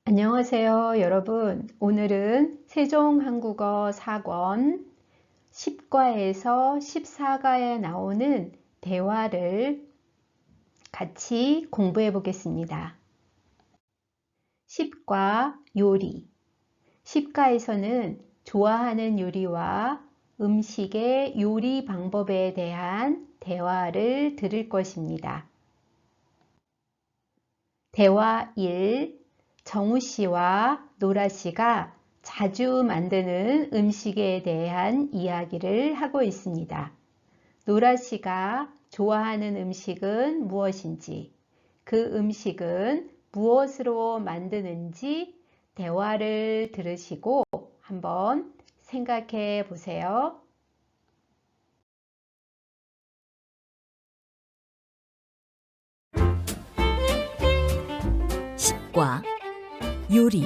안녕하세요, 여러분. 오늘은 세종한국어 4권 10과에서 14과에 나오는 대화를 같이 공부해 보겠습니다. 10과 요리. 10과에서는 좋아하는 요리와 음식의 요리 방법에 대한 대화를 들을 것입니다. 대화 1. 정우 씨와 노라 씨가 자주 만드는 음식에 대한 이야기를 하고 있습니다. 노라 씨가 좋아하는 음식은 무엇인지, 그 음식은 무엇으로 만드는지 대화를 들으시고 한번 생각해 보세요. 식과 요리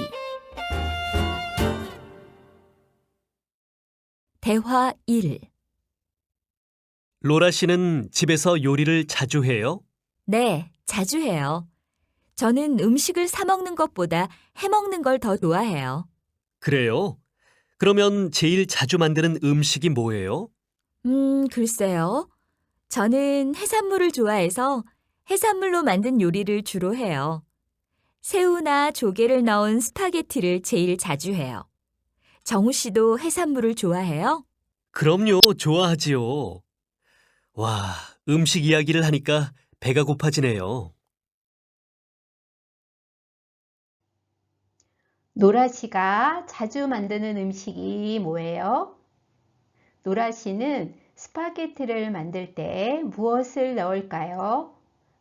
대화 1. 로라 씨는 집에서 요리를 자주 해요? 네, 자주 해요. 저는 음식을 사 먹는 것보다 해 먹는 걸 더 좋아해요. 그래요? 그러면 제일 자주 만드는 음식이 뭐예요? 글쎄요. 저는 해산물을 좋아해서 해산물로 만든 요리를 주로 해요. 새우나 조개를 넣은 스파게티를 제일 자주 해요. 정우 씨도 해산물을 좋아해요? 그럼요, 좋아하지요. 와, 음식 이야기를 하니까 배가 고파지네요. 노라 씨가 자주 만드는 음식이 뭐예요? 노라 씨는 스파게티를 만들 때 무엇을 넣을까요?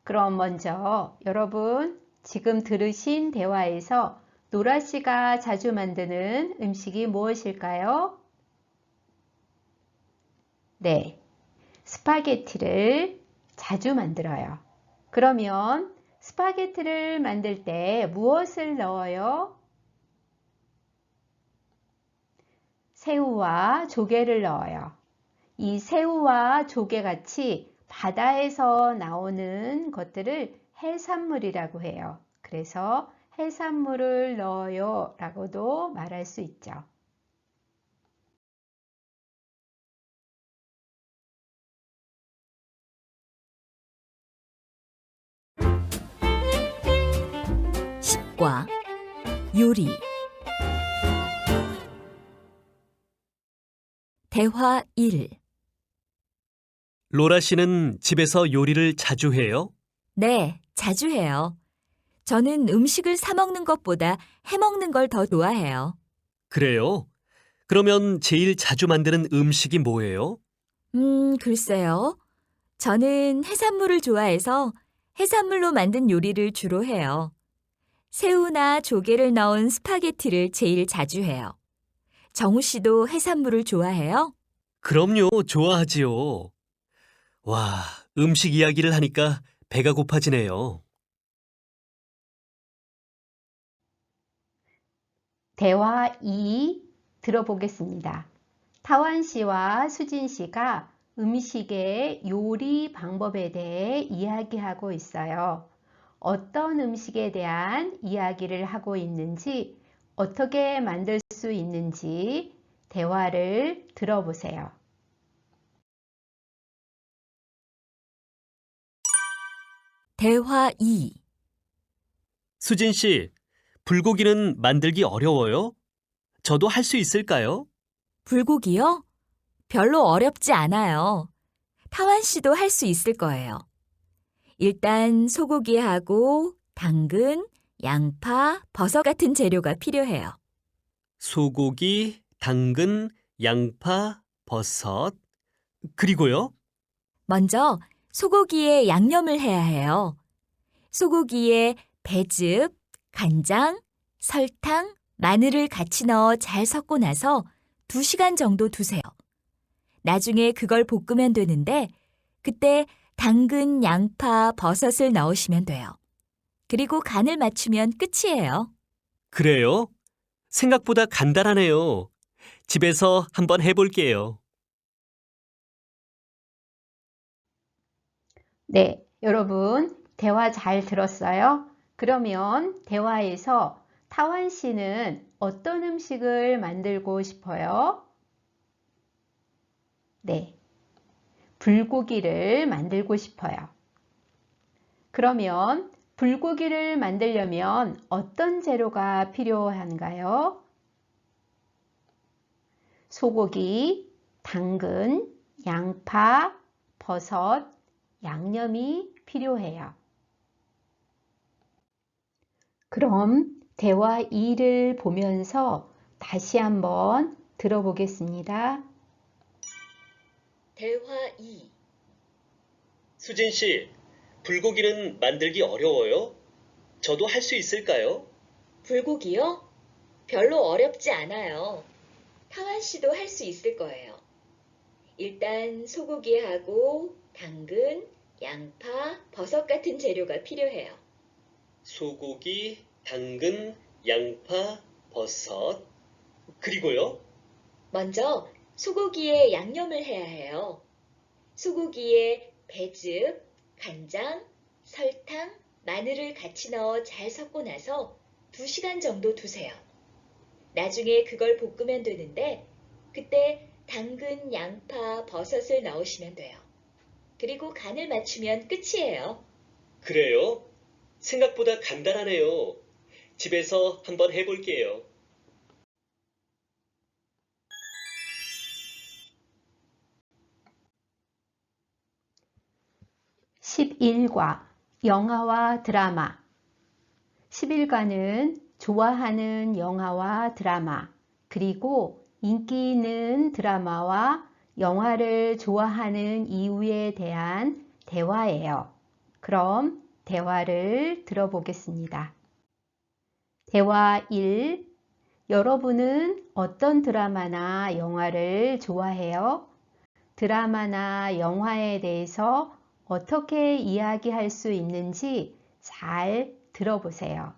그럼 먼저 여러분 지금 들으신 대화에서 노라 씨가 자주 만드는 음식이 무엇일까요? 네, 스파게티를 자주 만들어요. 그러면 스파게티를 만들 때 무엇을 넣어요? 새우와 조개를 넣어요. 이 새우와 조개같이 바다에서 나오는 것들을 해산물이라고 해요. 그래서 해산물을 넣어요 라고도 말할 수 있죠. 식과 요리 대화 1. 로라 씨는 집에서 요리를 자주 해요? 네, 자주 해요. 저는 음식을 사 먹는 것보다 해 먹는 걸 더 좋아해요. 그래요? 그러면 제일 자주 만드는 음식이 뭐예요? 글쎄요. 저는 해산물을 좋아해서 해산물로 만든 요리를 주로 해요. 새우나 조개를 넣은 스파게티를 제일 자주 해요. 정우 씨도 해산물을 좋아해요? 그럼요, 좋아하지요. 와, 음식 이야기를 하니까 배가 고파지네요. 대화 2 들어보겠습니다. 타완 씨와 수진 씨가 음식의 요리 방법에 대해 이야기하고 있어요. 어떤 음식에 대한 이야기를 하고 있는지, 어떻게 만들 수 있는지 대화를 들어보세요. 대화 2. 수진 씨, 불고기는 만들기 어려워요? 저도 할 수 있을까요? 불고기요? 별로 어렵지 않아요. 타완 씨도 할 수 있을 거예요. 일단 소고기하고 당근, 양파, 버섯 같은 재료가 필요해요. 소고기, 당근, 양파, 버섯, 그리고요? 먼저 소고기에 양념을 해야 해요. 소고기에 배즙, 간장, 설탕, 마늘을 같이 넣어 잘 섞고 나서 2시간 정도 두세요. 나중에 그걸 볶으면 되는데 그때 당근, 양파, 버섯을 넣으시면 돼요. 그리고 간을 맞추면 끝이에요. 그래요? 생각보다 간단하네요. 집에서 한번 해볼게요. 네, 여러분, 대화 잘 들었어요? 그러면 대화에서 타완 씨는 어떤 음식을 만들고 싶어요? 네, 불고기를 만들고 싶어요. 그러면 불고기를 만들려면 어떤 재료가 필요한가요? 소고기, 당근, 양파, 버섯, 양념이 필요해요. 그럼 대화 2를 보면서 다시 한번 들어보겠습니다. 대화 2. 수진 씨, 불고기는 만들기 어려워요? 저도 할 수 있을까요? 불고기요? 별로 어렵지 않아요. 타완 씨도 할 수 있을 거예요. 일단 소고기하고 당근, 양파, 버섯 같은 재료가 필요해요. 소고기, 당근, 양파, 버섯. 그리고요? 먼저 소고기에 양념을 해야 해요. 소고기에 배즙, 간장, 설탕, 마늘을 같이 넣어 잘 섞고 나서 2시간 정도 두세요. 나중에 그걸 볶으면 되는데 그때 당근, 양파, 버섯을 넣으시면 돼요. 그리고 간을 맞추면 끝이에요. 그래요? 생각보다 간단하네요. 집에서 한번 해볼게요. 11과 영화와 드라마 11과는 좋아하는 영화와 드라마 그리고 인기 있는 드라마와 영화를 좋아하는 이유에 대한 대화예요. 그럼 대화를 들어보겠습니다. 대화 1. 여러분은 어떤 드라마나 영화를 좋아해요? 드라마나 영화에 대해서 어떻게 이야기할 수 있는지 잘 들어보세요.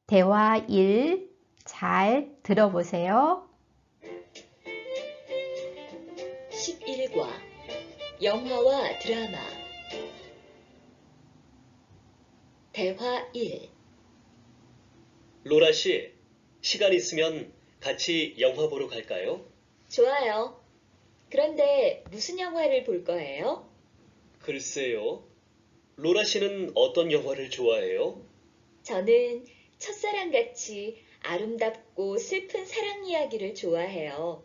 대화 1. 잘 들어보세요. 11과 영화와 드라마 대화 1. 로라 씨, 시간 있으면 같이 영화 보러 갈까요? 좋아요. 그런데 무슨 영화를 볼 거예요? 글쎄요. 로라 씨는 어떤 영화를 좋아해요? 저는 첫사랑같이 아름답고 슬픈 사랑 이야기를 좋아해요.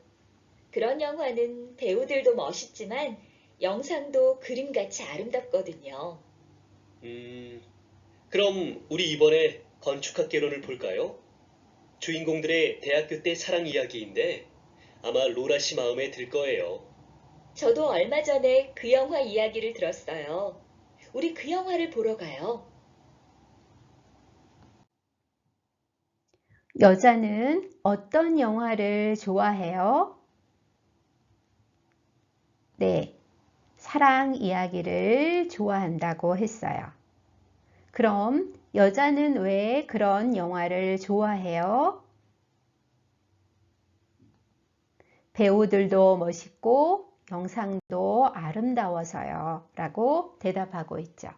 그런 영화는 배우들도 멋있지만 영상도 그림같이 아름답거든요. 그럼 우리 이번에 건축학개론을 볼까요? 주인공들의 대학교 때 사랑 이야기인데 아마 로라 씨 마음에 들 거예요. 저도 얼마 전에 그 영화 이야기를 들었어요. 우리 그 영화를 보러 가요. 여자는 어떤 영화를 좋아해요? 네, 사랑 이야기를 좋아한다고 했어요. 그럼 여자는 왜 그런 영화를 좋아해요? 배우들도 멋있고 영상도 아름다워서요. 라고 대답하고 있죠.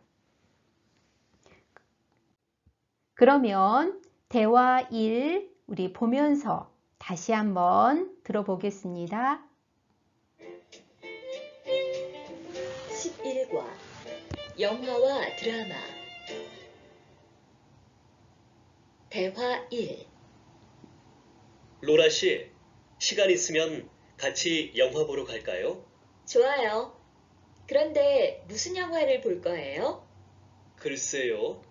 그러면 대화 1 우리 보면서 다시 한번 들어보겠습니다. 11과 영화와 드라마 대화 1. 로라 씨, 시간 있으면 같이 영화 보러 갈까요? 좋아요. 그런데 무슨 영화를 볼 거예요? 글쎄요.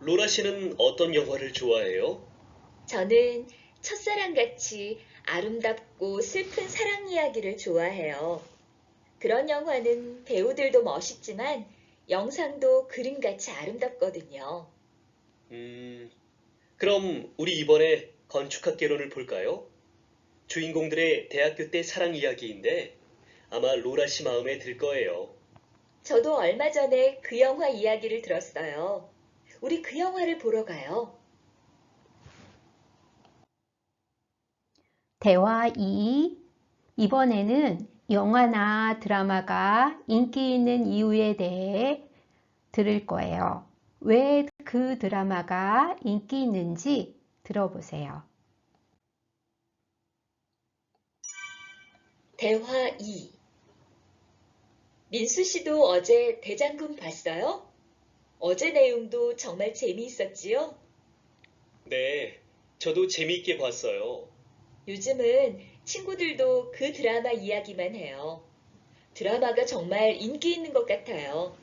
로라 씨는 어떤 영화를 좋아해요? 저는 첫사랑같이 아름답고 슬픈 사랑 이야기를 좋아해요. 그런 영화는 배우들도 멋있지만 영상도 그림같이 아름답거든요. 그럼 우리 이번에 건축학개론을 볼까요? 주인공들의 대학교 때 사랑 이야기인데 아마 로라 씨 마음에 들 거예요. 저도 얼마 전에 그 영화 이야기를 들었어요. 우리 그 영화를 보러 가요. 대화 2. 이번에는 영화나 드라마가 인기 있는 이유에 대해 들을 거예요. 왜 그 드라마가 인기 있는지 들어보세요. 대화 2. 민수 씨도 어제 대장금 봤어요? 어제 내용도 정말 재미있었지요? 네, 저도 재미있게 봤어요. 요즘은 친구들도 그 드라마 이야기만 해요. 드라마가 정말 인기 있는 것 같아요.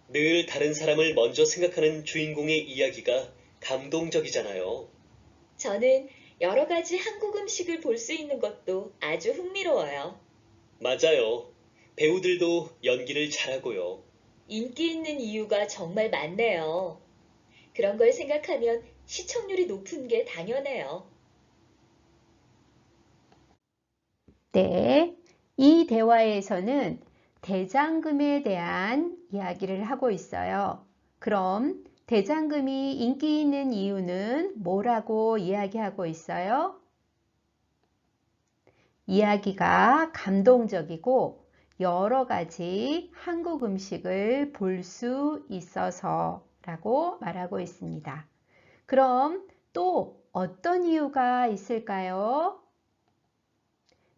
늘 다른 사람을 먼저 생각하는 주인공의 이야기가 감동적이잖아요. 저는 여러 가지 한국 음식을 볼 수 있는 것도 아주 흥미로워요. 맞아요. 배우들도 연기를 잘하고요. 인기 있는 이유가 정말 많네요. 그런 걸 생각하면 시청률이 높은 게 당연해요. 네, 이 대화에서는 대장금에 대한 이야기를 하고 있어요. 그럼 대장금이 인기 있는 이유는 뭐라고 이야기하고 있어요? 이야기가 감동적이고 여러 가지 한국 음식을 볼 수 있어서 라고 말하고 있습니다. 그럼 또 어떤 이유가 있을까요?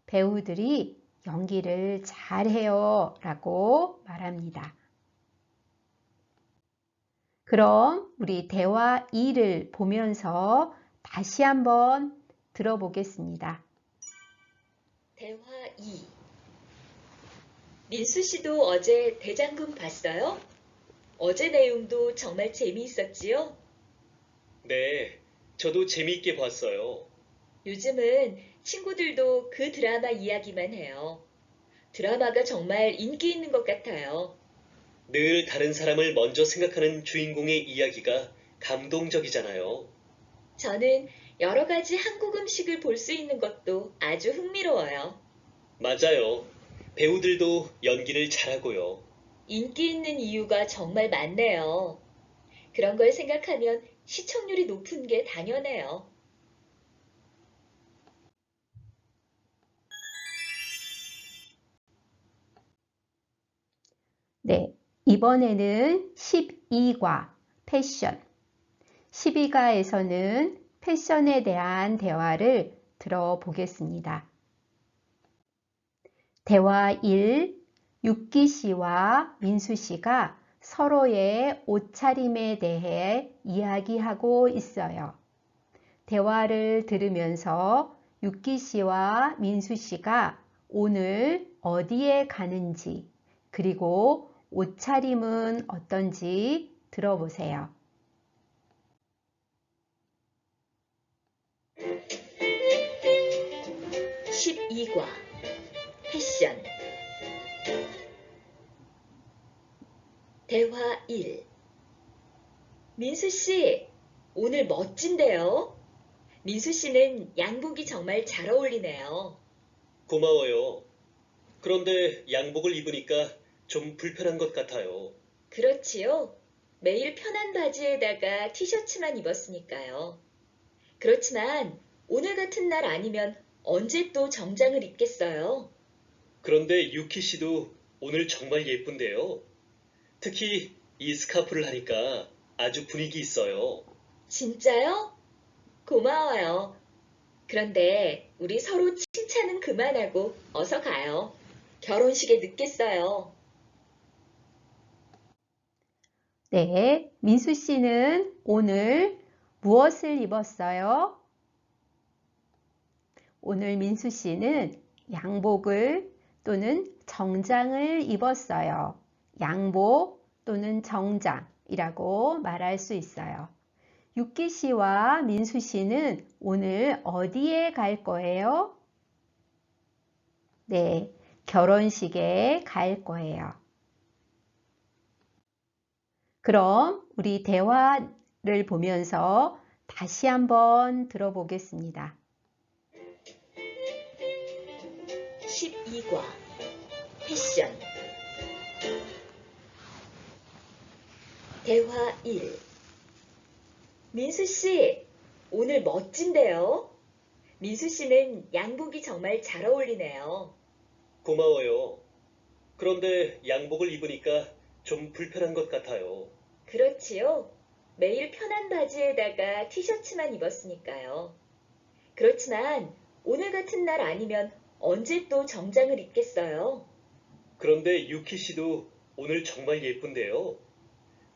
배우들이 연기를 잘해요 라고 말합니다. 그럼 우리 대화 2를 보면서 다시 한번 들어보겠습니다. 대화 2. 민수 씨도 어제 대장금 봤어요? 어제 내용도 정말 재미있었지요? 네, 저도 재미있게 봤어요. 요즘은 친구들도 그 드라마 이야기만 해요. 드라마가 정말 인기 있는 것 같아요. 늘 다른 사람을 먼저 생각하는 주인공의 이야기가 감동적이잖아요. 저는 여러 가지 한국 음식을 볼 수 있는 것도 아주 흥미로워요. 맞아요. 배우들도 연기를 잘하고요. 인기 있는 이유가 정말 많네요. 그런 걸 생각하면 시청률이 높은 게 당연해요. 네, 이번에는 12과 패션. 12가에서는 패션에 대한 대화를 들어보겠습니다. 대화 1. 육기 씨와 민수 씨가 서로의 옷차림에 대해 이야기하고 있어요. 대화를 들으면서 육기 씨와 민수 씨가 오늘 어디에 가는지, 그리고 옷차림은 어떤지 들어보세요. 12과 패션. 대화 1. 민수 씨, 오늘 멋진데요? 민수 씨는 양복이 정말 잘 어울리네요. 고마워요. 그런데 양복을 입으니까 좀 불편한 것 같아요. 그렇지요? 매일 편한 바지에다가 티셔츠만 입었으니까요. 그렇지만 오늘 같은 날 아니면 언제 또 정장을 입겠어요? 그런데 유키 씨도 오늘 정말 예쁜데요. 특히 이 스카프를 하니까 아주 분위기 있어요. 진짜요? 고마워요. 그런데 우리 서로 칭찬은 그만하고 어서 가요. 결혼식에 늦겠어요. 네, 민수 씨는 오늘 무엇을 입었어요? 오늘 민수 씨는 양복을 또는 정장을 입었어요. 양복 또는 정장이라고 말할 수 있어요. 육기 씨와 민수 씨는 오늘 어디에 갈 거예요? 네, 결혼식에 갈 거예요. 그럼 우리 대화를 보면서 다시 한번 들어보겠습니다. 12과 패션. 대화 1. 민수 씨, 오늘 멋진데요? 민수 씨는 양복이 정말 잘 어울리네요. 고마워요. 그런데 양복을 입으니까 좀 불편한 것 같아요. 그렇지요? 매일 편한 바지에다가 티셔츠만 입었으니까요. 그렇지만 오늘 같은 날 아니면 언제 또 정장을 입겠어요? 그런데 유키 씨도 오늘 정말 예쁜데요.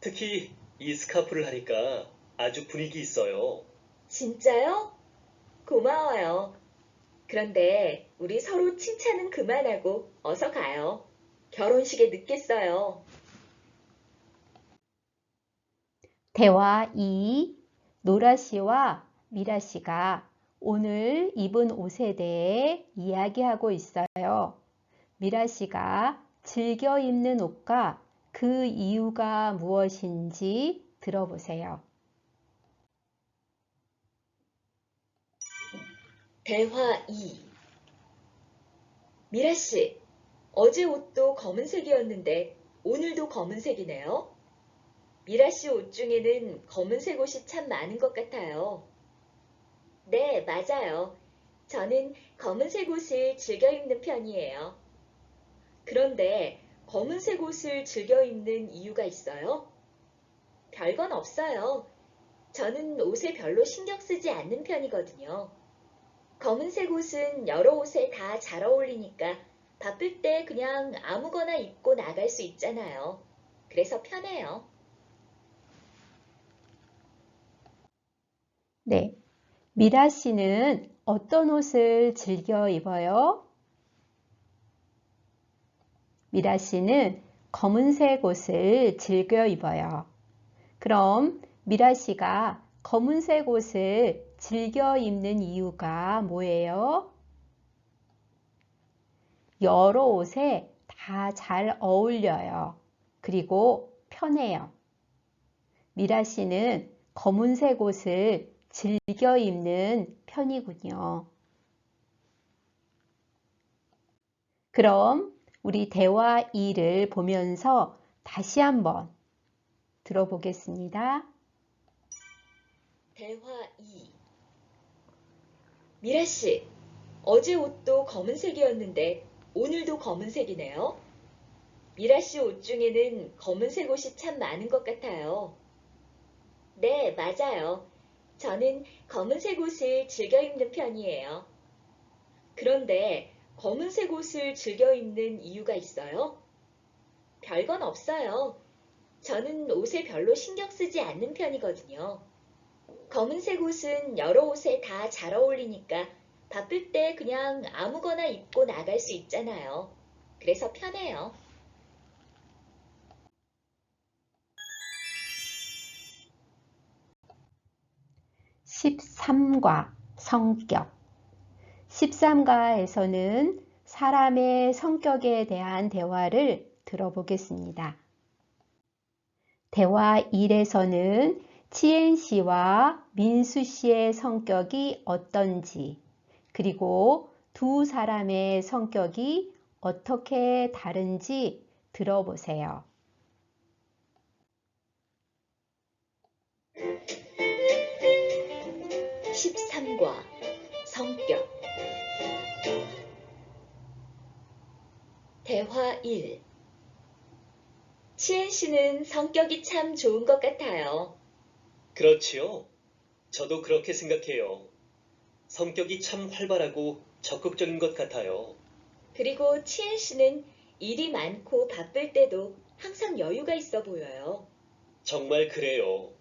특히 이 스카프를 하니까 아주 분위기 있어요. 진짜요? 고마워요. 그런데 우리 서로 칭찬은 그만하고 어서 가요. 결혼식에 늦겠어요. 대화 2. 노라 씨와 미라 씨가 오늘 입은 옷에 대해 이야기하고 있어요. 미라 씨가 즐겨 입는 옷과 그 이유가 무엇인지 들어보세요. 대화 2. 미라 씨, 어제 옷도 검은색이었는데 오늘도 검은색이네요. 미라 씨 옷 중에는 검은색 옷이 참 많은 것 같아요. 네, 맞아요. 저는 검은색 옷을 즐겨 입는 편이에요. 그런데 검은색 옷을 즐겨 입는 이유가 있어요? 별건 없어요. 저는 옷에 별로 신경 쓰지 않는 편이거든요. 검은색 옷은 여러 옷에 다 잘 어울리니까 바쁠 때 그냥 아무거나 입고 나갈 수 있잖아요. 그래서 편해요. 네. 미라 씨는 어떤 옷을 즐겨 입어요? 미라 씨는 검은색 옷을 즐겨 입어요. 그럼 미라 씨가 검은색 옷을 즐겨 입는 이유가 뭐예요? 여러 옷에 다 잘 어울려요. 그리고 편해요. 미라 씨는 검은색 옷을 즐겨 입는 편이군요. 그럼 우리 대화 2를 보면서 다시 한번 들어보겠습니다. 대화 2. 미라 씨, 어제 옷도 검은색이었는데 오늘도 검은색이네요. 미라 씨 옷 중에는 검은색 옷이 참 많은 것 같아요. 네, 맞아요. 저는 검은색 옷을 즐겨 입는 편이에요. 그런데 검은색 옷을 즐겨 입는 이유가 있어요? 별건 없어요. 저는 옷에 별로 신경 쓰지 않는 편이거든요. 검은색 옷은 여러 옷에 다 잘 어울리니까 바쁠 때 그냥 아무거나 입고 나갈 수 있잖아요. 그래서 편해요. 13과 성격 13과에서는 사람의 성격에 대한 대화를 들어보겠습니다. 대화 1에서는 치엔 씨와 민수 씨의 성격이 어떤지, 그리고 두 사람의 성격이 어떻게 다른지 들어보세요. 13과 성격 대화 1. 치엔 씨는 성격이 참 좋은 것 같아요. 그렇지요? 저도 그렇게 생각해요. 성격이 참 활발하고 적극적인 것 같아요. 그리고 치엔 씨는 일이 많고 바쁠 때도 항상 여유가 있어 보여요. 정말 그래요.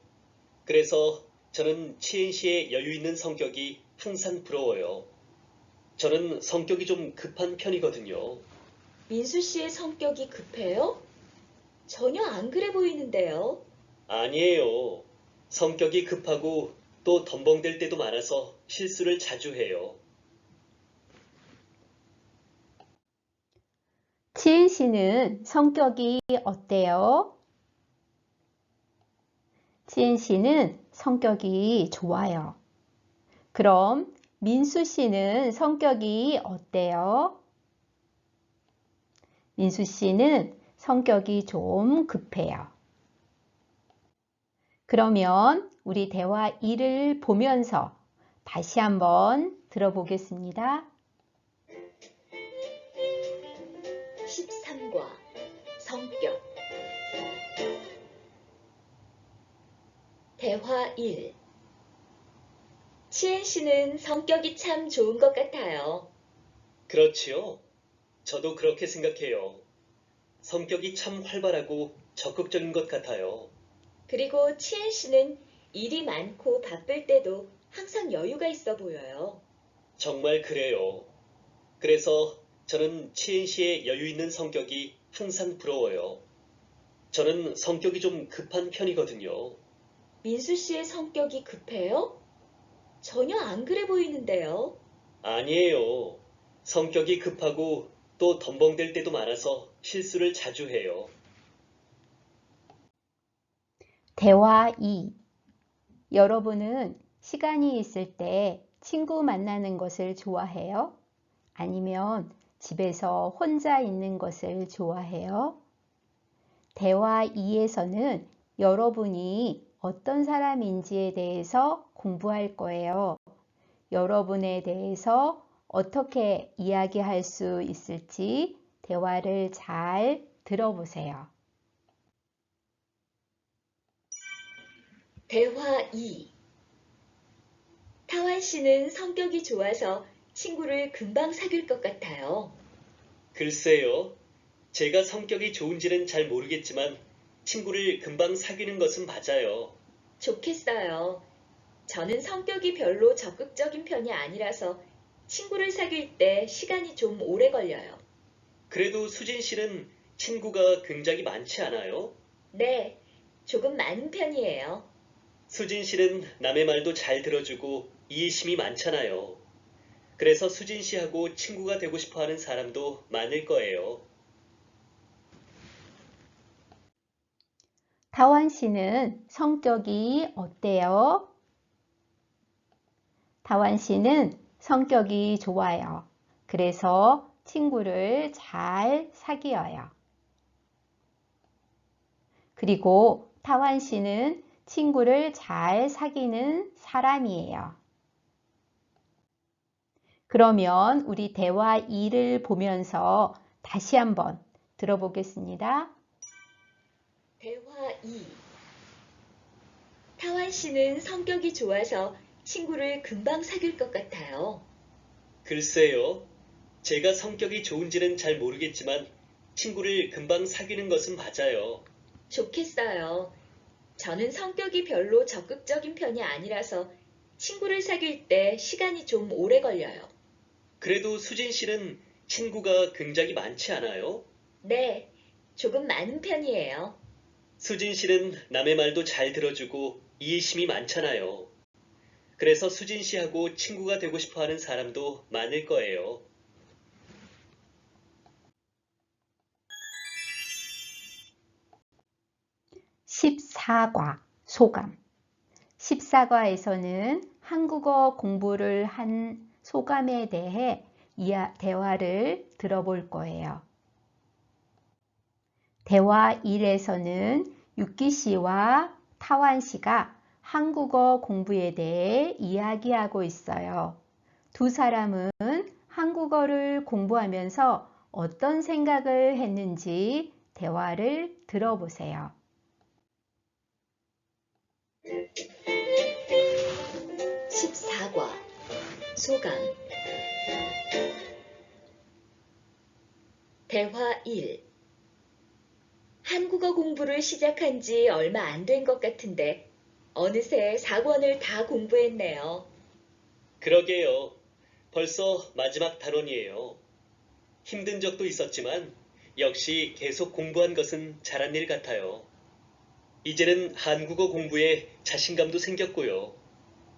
그래서 저는 치엔 씨의 여유 있는 성격이 항상 부러워요. 저는 성격이 좀 급한 편이거든요. 민수 씨의 성격이 급해요? 전혀 안 그래 보이는데요. 아니에요. 성격이 급하고 또 덤벙댈 때도 많아서 실수를 자주 해요. 치엔 씨는 성격이 어때요? 치엔 씨는 성격이 좋아요. 그럼 민수 씨는 성격이 어때요? 민수 씨는 성격이 좀 급해요. 그러면 우리 대화 2를 보면서 다시 한번 들어보겠습니다. 13과 성격 대화 1. 치엔 씨는 성격이 참 좋은 것 같아요. 그렇지요. 저도 그렇게 생각해요. 성격이 참 활발하고 적극적인 것 같아요. 그리고 치엔 씨는 일이 많고 바쁠 때도 항상 여유가 있어 보여요. 정말 그래요. 그래서 저는 치엔 씨의 여유 있는 성격이 항상 부러워요. 저는 성격이 좀 급한 편이거든요. 민수 씨의 성격이 급해요? 전혀 안 그래 보이는데요. 아니에요. 성격이 급하고 또 덤벙댈 때도 많아서 실수를 자주 해요. 대화 2. 여러분은 시간이 있을 때 친구 만나는 것을 좋아해요? 아니면 집에서 혼자 있는 것을 좋아해요? 대화 2에서는 여러분이 어떤 사람인지에 대해서 공부할 거예요. 여러분에 대해서 어떻게 이야기할 수 있을지 대화를 잘 들어보세요. 대화 2. 타완 씨는 성격이 좋아서 친구를 금방 사귈 것 같아요. 글쎄요. 제가 성격이 좋은지는 잘 모르겠지만 친구를 금방 사귀는 것은 맞아요. 좋겠어요. 저는 성격이 별로 적극적인 편이 아니라서 친구를 사귈 때 시간이 좀 오래 걸려요. 그래도 수진 씨는 친구가 굉장히 많지 않아요? 네, 조금 많은 편이에요. 수진 씨는 남의 말도 잘 들어주고 이해심이 많잖아요. 그래서 수진 씨하고 친구가 되고 싶어 하는 사람도 많을 거예요. 타완 씨는 성격이 어때요? 타완 씨는 성격이 좋아요. 그래서 친구를 잘 사귀어요. 그리고 타완 씨는 친구를 잘 사귀는 사람이에요. 그러면 우리 대화 2를 보면서 다시 한번 들어보겠습니다. 대화 2. 타완 씨는 성격이 좋아서 친구를 금방 사귈 것 같아요. 글쎄요. 제가 성격이 좋은지는 잘 모르겠지만 친구를 금방 사귀는 것은 맞아요. 좋겠어요. 저는 성격이 별로 적극적인 편이 아니라서 친구를 사귈 때 시간이 좀 오래 걸려요. 그래도 수진 씨는 친구가 굉장히 많지 않아요? 네, 조금 많은 편이에요. 수진 씨는 남의 말도 잘 들어주고 이해심이 많잖아요. 그래서 수진 씨하고 친구가 되고 싶어 하는 사람도 많을 거예요. 14과 소감. 14과에서는 한국어 공부를 한 소감에 대해 대화를 들어볼 거예요. 대화 1에서는 유키 씨와 타완 씨가 한국어 공부에 대해 이야기하고 있어요. 두 사람은 한국어를 공부하면서 어떤 생각을 했는지 대화를 들어보세요. 14과 소감. 대화 1. 한국어 공부를 시작한 지 얼마 안 된 것 같은데 어느새 4권을 다 공부했네요. 그러게요. 벌써 마지막 단원이에요. 힘든 적도 있었지만 역시 계속 공부한 것은 잘한 일 같아요. 이제는 한국어 공부에 자신감도 생겼고요.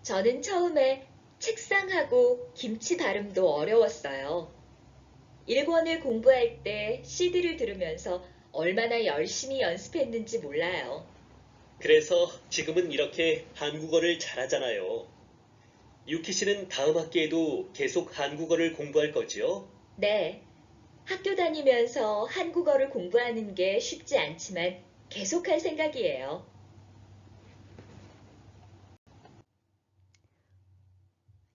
저는 처음에 책상하고 김치 발음도 어려웠어요. 1권을 공부할 때 CD를 들으면서 얼마나 열심히 연습했는지 몰라요. 그래서 지금은 이렇게 한국어를 잘하잖아요. 유키 씨는 다음 학기에도 계속 한국어를 공부할 거지요? 네, 학교 다니면서 한국어를 공부하는 게 쉽지 않지만 계속할 생각이에요.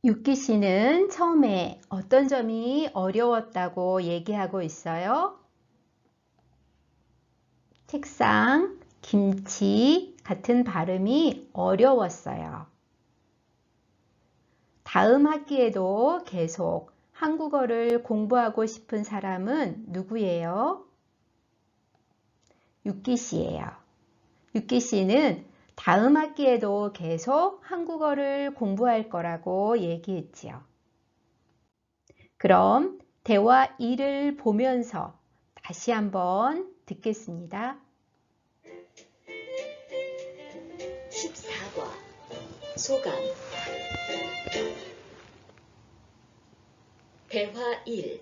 유키 씨는 처음에 어떤 점이 어려웠다고 얘기하고 있어요? 책상, 김치 같은 발음이 어려웠어요. 다음 학기에도 계속 한국어를 공부하고 싶은 사람은 누구예요? 유키 씨예요. 유키 씨는 다음 학기에도 계속 한국어를 공부할 거라고 얘기했지요. 그럼 대화 2를 보면서 다시 한번 듣겠습니다. 14과 소감 대화 1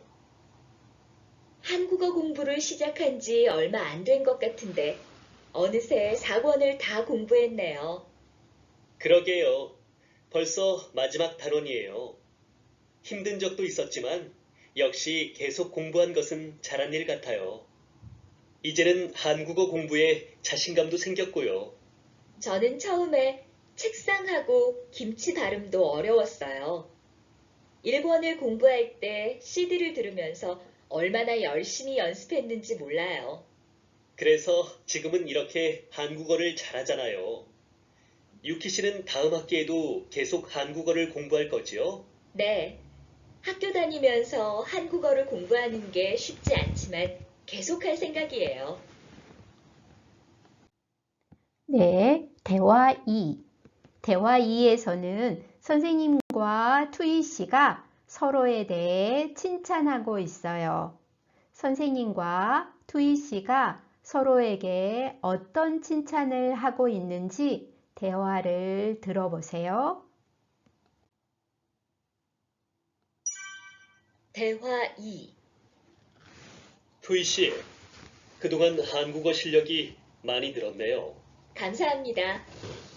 한국어 공부를 시작한 지 얼마 안 된 것 같은데 어느새 4권을 다 공부했네요. 그러게요. 벌써 마지막 단원이에요. 힘든 적도 있었지만 역시 계속 공부한 것은 잘한 일 같아요. 이제는 한국어 공부에 자신감도 생겼고요. 저는 처음에 책상하고 김치 발음도 어려웠어요. 1권을 공부할 때 CD를 들으면서 얼마나 열심히 연습했는지 몰라요. 그래서 지금은 이렇게 한국어를 잘하잖아요. 유키 씨는 다음 학기에도 계속 한국어를 공부할 거지요? 네, 학교 다니면서 한국어를 공부하는 게 쉽지 않지만 계속할 생각이에요. 네, 대화 2. 대화 2에서는 선생님과 투이 씨가 서로에 대해 칭찬하고 있어요. 선생님과 투이 씨가 서로에게 어떤 칭찬을 하고 있는지 대화를 들어보세요. 대화 2 투이 씨, 그동안 한국어 실력이 많이 늘었네요. 감사합니다.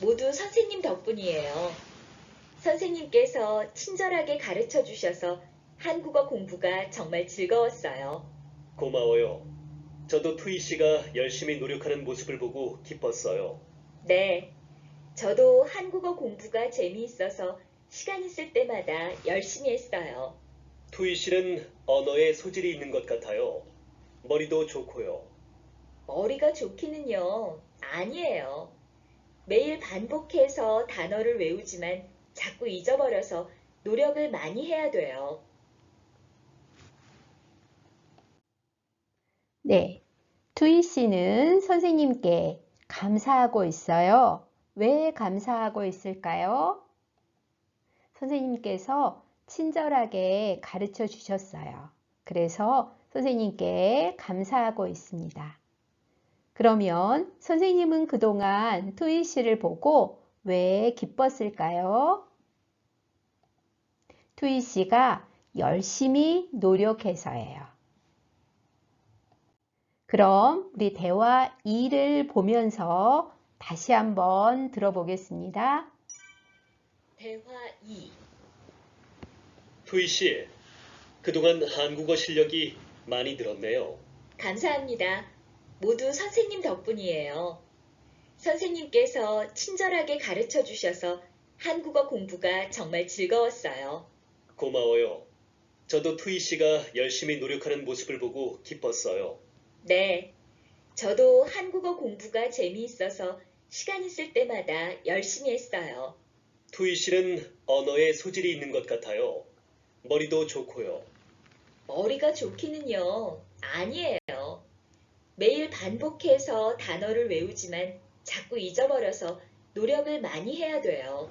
모두 선생님 덕분이에요. 선생님께서 친절하게 가르쳐 주셔서 한국어 공부가 정말 즐거웠어요. 고마워요. 저도 투이 씨가 열심히 노력하는 모습을 보고 기뻤어요. 네, 저도 한국어 공부가 재미있어서 시간 있을 때마다 열심히 했어요. 투이 씨는 언어에 소질이 있는 것 같아요. 머리도 좋고요. 머리가 좋기는요, 아니에요. 매일 반복해서 단어를 외우지만 자꾸 잊어버려서 노력을 많이 해야 돼요. 네, 투이 씨는 선생님께 감사하고 있어요. 왜 감사하고 있을까요? 선생님께서 친절하게 가르쳐 주셨어요. 그래서 선생님께 감사하고 있습니다. 그러면 선생님은 그동안 투이 씨를 보고 왜 기뻤을까요? 투이 씨가 열심히 노력해서예요. 그럼 우리 대화 2를 보면서 다시 한번 들어보겠습니다. 대화 2 투이 씨, 그동안 한국어 실력이 많이 늘었네요. 감사합니다. 모두 선생님 덕분이에요. 선생님께서 친절하게 가르쳐 주셔서 한국어 공부가 정말 즐거웠어요. 고마워요. 저도 투이 씨가 열심히 노력하는 모습을 보고 기뻤어요. 네, 저도 한국어 공부가 재미있어서 시간 있을 때마다 열심히 했어요. 투이 씨는 언어에 소질이 있는 것 같아요. 머리도 좋고요. 머리가 좋기는요, 아니에요. 매일 반복해서 단어를 외우지만 자꾸 잊어버려서 노력을 많이 해야 돼요.